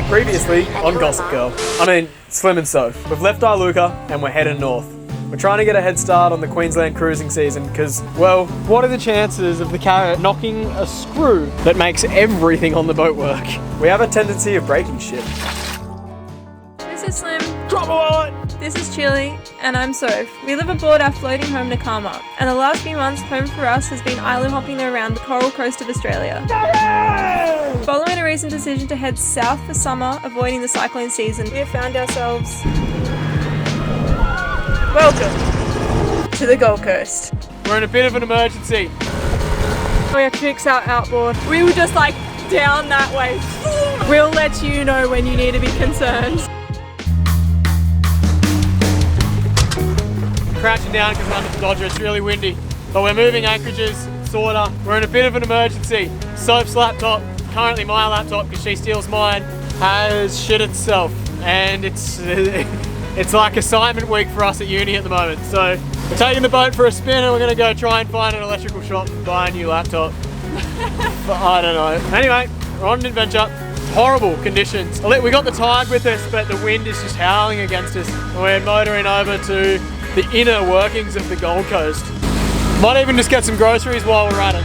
Previously on Gossip Girl. Slim and Soph. We've left Iluka and we're heading north. We're trying to get a head start on the Queensland cruising season because, well, what are the chances of the carrot knocking a screw that makes everything on the boat work? We have a tendency of breaking shit. This is Slim. Drop a wallet! This is Chili, and I'm Soph. We live aboard our floating home Nakama, and the last few months home for us has been island hopping around the coral coast of Australia. Following a recent decision to head south for summer, avoiding the cyclone season, we have found ourselves... Welcome to the Gold Coast. We're in a bit of an emergency. We have to fix our outboard. We were just like down that way. We'll let you know when you need to be concerned. Crouching down because we're under the Dodger, it's really windy. But we're moving anchorages, sorta. We're in a bit of an emergency. Soph's laptop, currently my laptop because she steals mine, has shit itself. And it's like assignment week for us at uni at the moment. So we're taking the boat for a spin and we're gonna go try and find an electrical shop and buy a new laptop. But I don't know. Anyway, we're on an adventure. Horrible conditions. We got the tide with us, but the wind is just howling against us. We're motoring over to the inner workings of the Gold Coast. Might even just get some groceries while we're at it.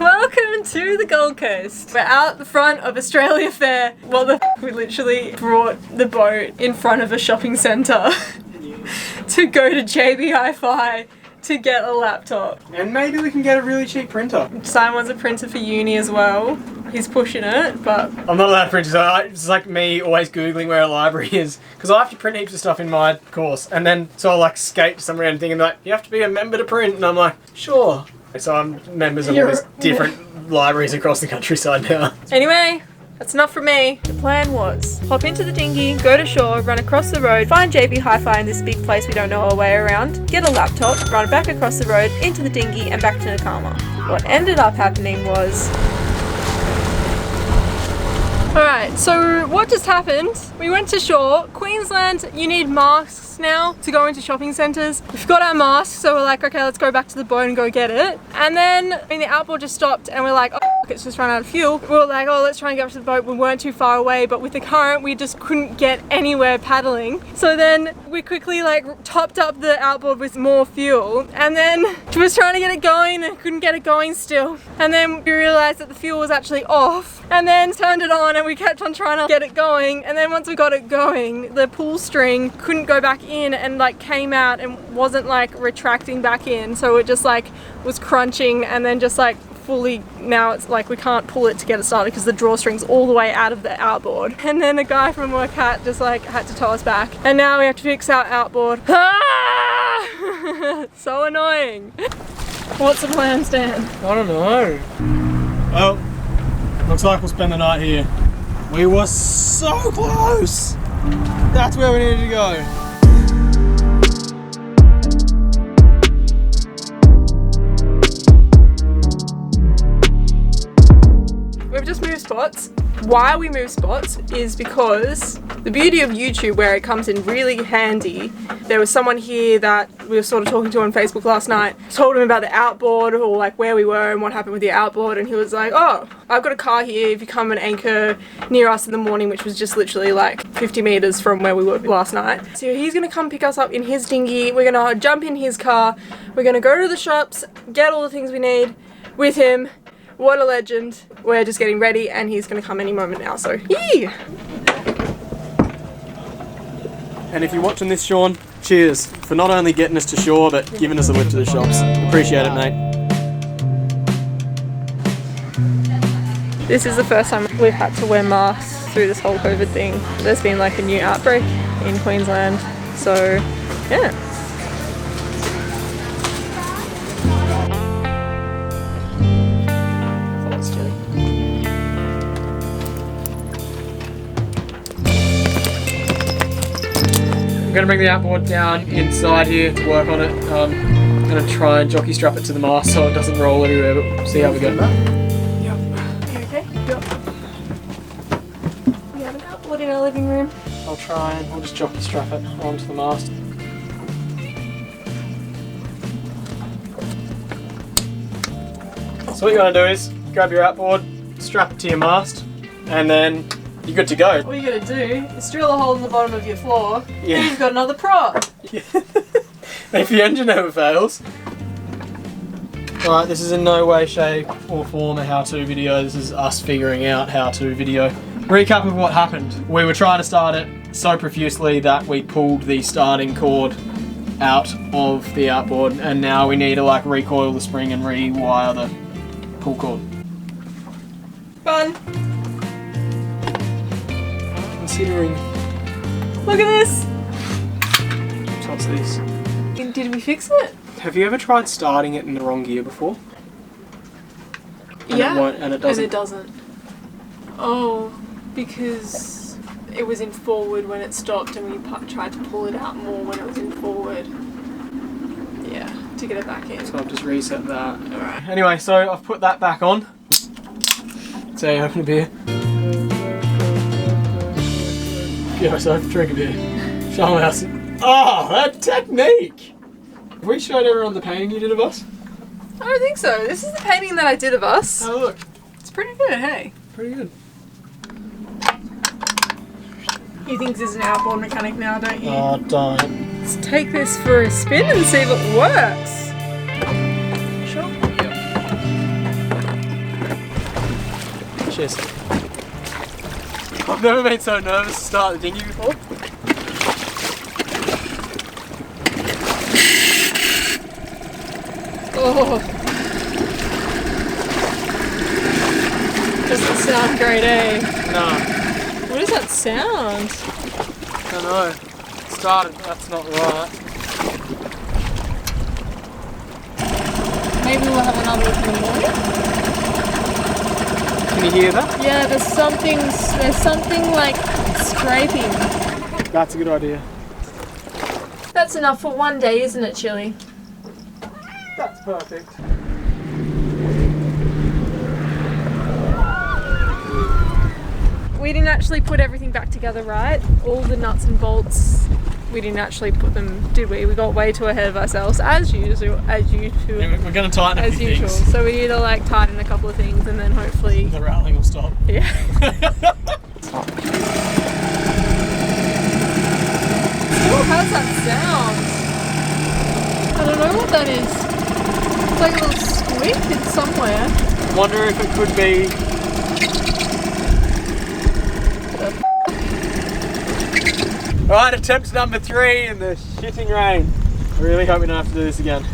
Welcome to the Gold Coast. We're out the front of Australia Fair. We literally brought the boat in front of a shopping centre to go to JB Hi-Fi to get a laptop. And maybe we can get a really cheap printer. Simon wants a printer for uni as well. He's pushing it, but... I'm not allowed to print, so it's like me always Googling where a library is. Because I have to print heaps of stuff in my course. And then, so I'll like skate to some random thing and they're like, you have to be a member to print. And I'm like, sure. So I'm members of all these different libraries across the countryside now. Anyway, that's enough for me. The plan was hop into the dinghy, go to shore, run across the road, find JB Hi-Fi in this big place we don't know our way around, get a laptop, run back across the road, into the dinghy and back to Nakama. What ended up happening was... Alright, so what just happened? We went to shore. Queensland, you need masks now to go into shopping centres. We forgot our masks, so we're like, okay, let's go back to the boat and go get it. And then, the outboard just stopped and we're like, oh, it's just run out of fuel. We were like, oh, let's try and get up to the boat. We weren't too far away, but with the current, we just couldn't get anywhere paddling. So then we quickly topped up the outboard with more fuel and then was trying to get it going and couldn't get it going still. And then we realised that the fuel was actually off and then turned it on and we kept on trying to get it going. And then once we got it going, the pull string couldn't go back in and came out and wasn't retracting back in. So it just was crunching and then just fully, now it's we can't pull it to get it started because the drawstring's all the way out of the outboard. And then a guy from work had to tow us back. And now we have to fix our outboard. Ah! So annoying. What's the plan, Stan? I don't know. Well, looks like we'll spend the night here. We were so close! That's where we needed to go. We've just moved spots. Why we move spots is because the beauty of YouTube, where it comes in really handy. There was someone here that we were sort of talking to on Facebook last night, told him about the outboard or where we were and what happened with the outboard, and he was like, oh, I've got a car here if you come and anchor near us in the morning, which was just literally 50 meters from where we were last night. So he's gonna come pick us up in his dinghy, we're gonna jump in his car, we're gonna go to the shops, get all the things we need with him. What a legend. We're just getting ready and he's going to come any moment now, so yee! And if you're watching this, Sean, cheers for not only getting us to shore, but giving us a lift to the shops. Appreciate it, mate. This is the first time we've had to wear masks through this whole COVID thing. There's been a new outbreak in Queensland, so yeah. I'm going to bring the outboard down inside here to work on it. I'm going to try and jockey strap it to the mast so it doesn't roll everywhere, but we'll see how we go. Yep. You okay? Yep. We have an outboard in our living room. I'll try and we'll just jockey strap it onto the mast. So what you want to do is grab your outboard, strap it to your mast, and then you're good to go. All you gotta do is drill a hole in the bottom of your floor, Yeah. and you've got another prop. If the engine ever fails. Alright, this is in no way, shape or form a how-to video. This is us figuring out how-to video. Recap of what happened. We were trying to start it so profusely that we pulled the starting cord out of the outboard, and now we need to like recoil the spring and rewire the pull cord. Fun. Considering. Look at this. What's this? Did we fix it? Have you ever tried starting it in the wrong gear before? And Yeah. It won't, and it doesn't. And it doesn't. Oh, because it was in forward when it stopped, and we tried to pull it out more when it was in forward. Yeah, to get it back in. So I've just reset that. Alright. Anyway, so I've put that back on. So you open a beer. Yeah, so I have to drink a beer. Show them how. Oh, that technique! Have we showed everyone the painting you did of us? I don't think so. This is the painting that I did of us. Oh look. It's pretty good, hey? Pretty good. He thinks he's an outboard mechanic now, don't you? Oh, don't. Let's take this for a spin and see if it works. Sure. Yep. Cheers. I've never been so nervous to start the dinghy before. Oh. Doesn't sound great, eh? No. What is that sound? I don't know. It started, but that's not right. Maybe we'll have another look in the morning? Can you hear that? Yeah, there's something like scraping. That's a good idea. That's enough for one day, isn't it, Chili? That's perfect. We didn't actually put everything back together, right? All the nuts and bolts, we didn't actually put them, did we? We got way too ahead of ourselves, as usual. Yeah, we're going to tighten a As few usual. things. So we need to like tighten a couple of things, and then hopefully, The rattling will stop. yeah. Still has that sound. I don't know what that is. It's like a little squeak in somewhere. Wonder if it could be. Alright, attempt number 3 in the shitting rain. I really hope we don't have to do this again.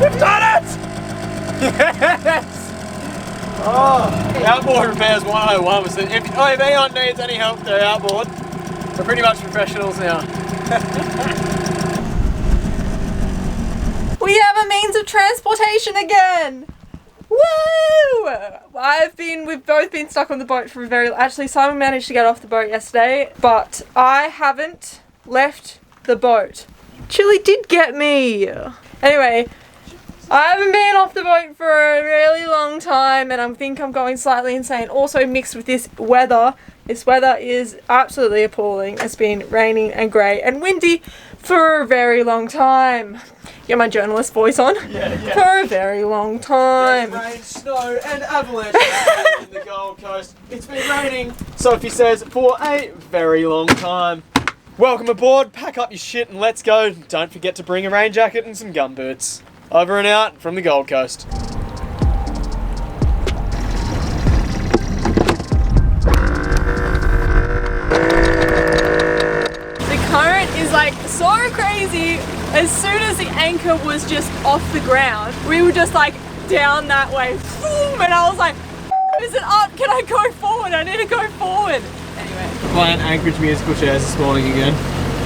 We've done it! Yes! Oh, outboard repairs 101%. If anyone needs any help with their outboard, we're pretty much professionals now. We have a means of transportation again! Woo! We've both been stuck on the boat for actually Simon managed to get off the boat yesterday, but I haven't left the boat. Chili did get me! Anyway, I haven't been off the boat for a really long time, and I think I'm going slightly insane. Also mixed with this weather is absolutely appalling. It's been raining and grey and windy for a very long time. Get my journalist voice on. Yeah. For a very long time. Rain, snow, and avalanche in the Gold Coast. It's been raining, Sophie says, for a very long time. Welcome aboard, pack up your shit and let's go. Don't forget to bring a rain jacket and some gumboots. Over and out from the Gold Coast. The current is like so crazy. As soon as the anchor was just off the ground, we were just like down that way. And I was like, is it up? Can I go forward? I need to go forward. Anyway. Playing Anchorage musical chairs this morning again.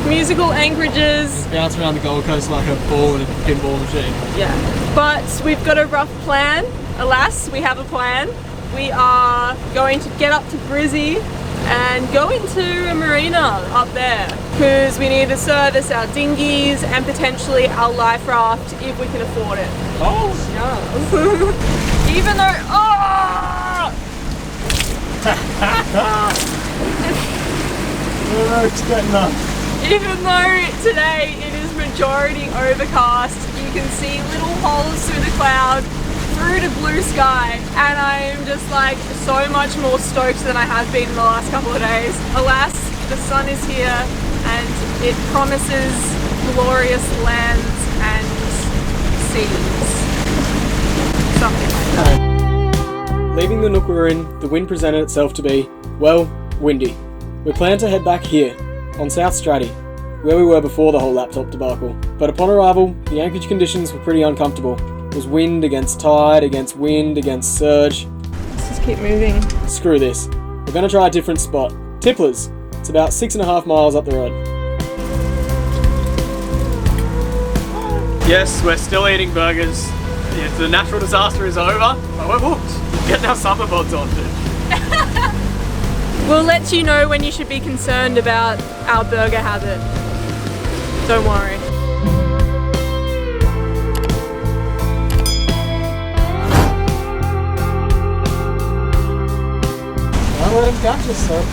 Musical anchorages. Bounce around the Gold Coast like a ball in a pinball machine. Yeah. But we've got a rough plan. Alas, we have a plan. We are going to get up to Brizzy and go into a marina up there because we need to service our dinghies and potentially our life raft if we can afford it. Oh! Yeah. Even though, It's getting up. even though today it is majority overcast. You can see little holes through the cloud, through to blue sky, and I am just like so much more stoked than I have been in the last couple of days. Alas, the sun is here and it promises glorious lands and seas. Something like that. Leaving the nook we were in, the wind presented itself to be, well, windy. We planned to head back here, on South Stradbroke, where we were before the whole laptop debacle. But upon arrival, the anchorage conditions were pretty uncomfortable. It was wind against tide, against wind, against surge. Let's just keep moving. Screw this. We're going to try a different spot. Tipplers. It's about 6.5 miles up the road. Yes, we're still eating burgers. The natural disaster is over, but we're hooked. Getting our summer bods on, dude. We'll let you know when you should be concerned about our burger habit. Don't worry. Don't let them catch us, Soph.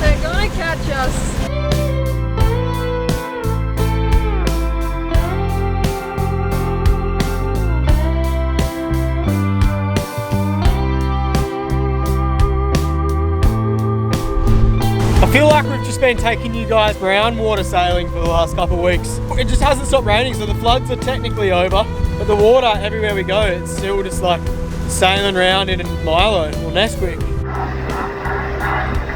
They're gonna catch us. I feel like we've just been taking you guys brown water sailing for the last couple of weeks. It just hasn't stopped raining, so the floods are technically over, but the water everywhere we go, it's still just like sailing around in Milo or Nesquik.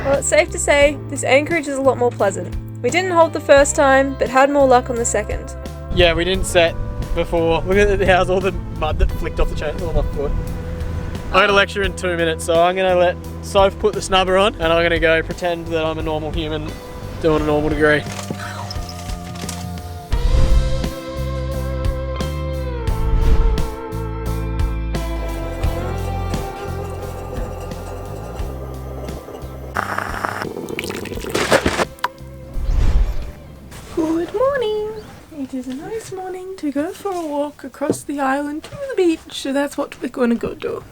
Well, it's safe to say this anchorage is a lot more pleasant. We didn't hold the first time, but had more luck on the second. Yeah, we didn't set before. Look at how's all the mud that flicked off the chain on my foot. I'm going to lecture in 2 minutes, so I'm going to let Soph put the snubber on and I'm going to go pretend that I'm a normal human doing a normal degree. Good morning. It is a nice morning to go for a walk across the island to the beach, so that's what we're going to go do.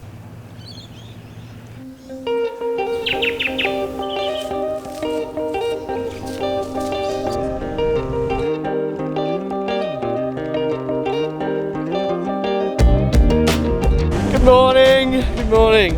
Good morning, good morning.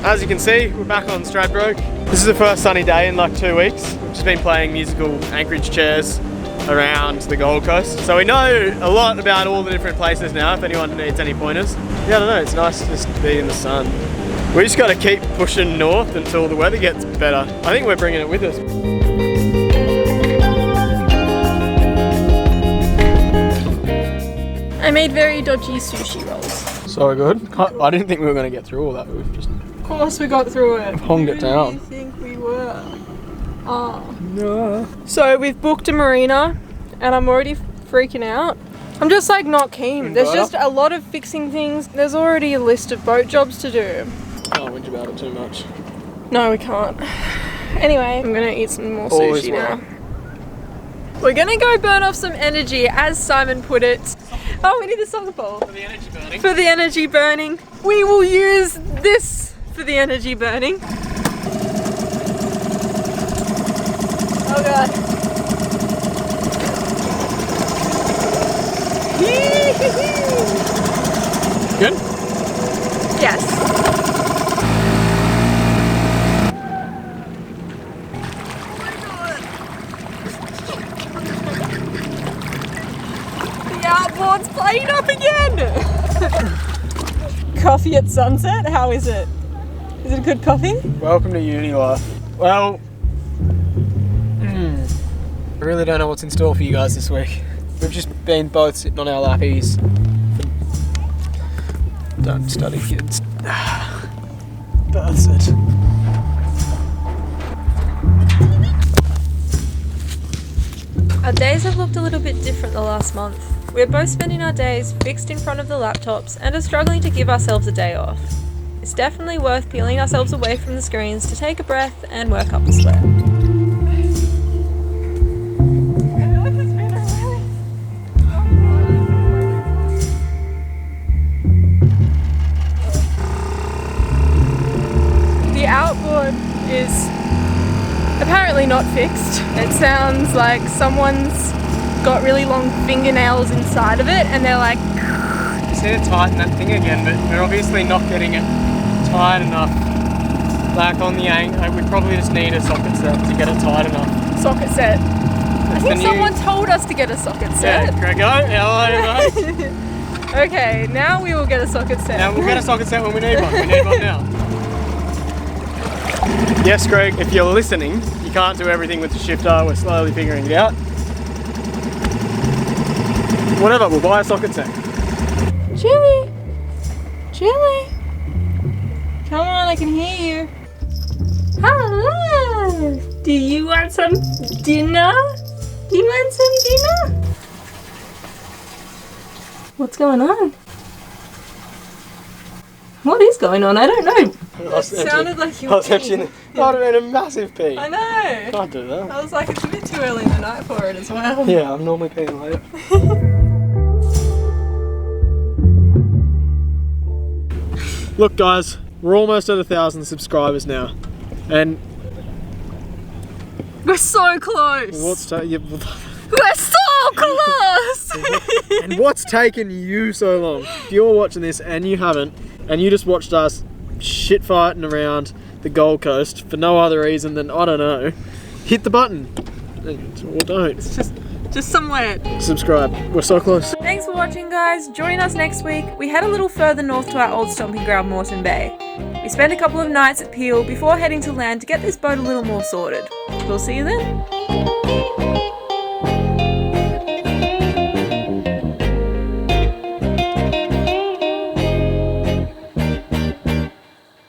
As you can see, we're back on Stradbroke. This is the first sunny day in like 2 weeks. We've just been playing musical anchorage chairs around the Gold Coast. So we know a lot about all the different places now, if anyone needs any pointers. Yeah, I don't know, it's nice just to be in the sun. We just gotta keep pushing north until the weather gets better. I think we're bringing it with us. I made very dodgy sushi rolls. So good. I didn't think we were gonna get through all that, but we've just Of course we got through it. honged it down. I think we were. Oh. No. So we've booked a marina and I'm already freaking out. I'm just like not keen. There's just a lot of fixing things. There's already a list of boat jobs to do. Can't whinge about it too much. No, we can't. Anyway, I'm gonna eat some more sushi now. We're gonna go burn off some energy, as Simon put it. Oh, we need the soccer ball. For the energy burning. For the energy burning. We will use this for the energy burning. Oh god. Good? Yes. The outboard's playing up again! Coffee at sunset? How is it? Is it a good coffee? Welcome to uni life. Well, I really don't know what's in store for you guys this week. We've just been both sitting on our lappies. Don't study, kids. That's it. Our days have looked a little bit different the last month. We're both spending our days fixed in front of the laptops and are struggling to give ourselves a day off. It's definitely worth peeling ourselves away from the screens to take a breath and work up a sweat. The outboard is apparently not fixed. It sounds like someone's got really long fingernails inside of it, and they're like. Just need to tighten that thing again, but we're obviously not getting it tight enough. Like on the anchor, we probably just need a socket set to get it tight enough. Socket set. I think someone told us to get a socket set. Yeah, Grego, how are you, mate? Okay, now we will get a socket set. Now we'll get a socket set when we need one. We need one now. Yes, Greg, if you're listening, you can't do everything with the shifter. We're slowly figuring it out. Whatever, we'll buy a socket set. Chili! Chili! Come on, I can hear you. Hello! Do you want some dinner? Do you want some dinner? What's going on? What is going on? I don't know. It sounded like you were peeing. I'd have been a massive pee. I know. Can't do that. I was like, it's a bit too early in the night for it as well. Yeah, I'm normally peeing late. Look guys, we're almost at 1,000 subscribers now. And we're so close. We're so close! And what's taken you so long? If you're watching this and you haven't, and you just watched us shit fighting around the Gold Coast for no other reason than, I don't know, hit the button. Or don't. It's just somewhere. Subscribe. We're so close. Thanks for watching, guys. Join us next week. We head a little further north to our old stomping ground, Moreton Bay. We spend a couple of nights at Peel before heading to land to get this boat a little more sorted. We'll see you then.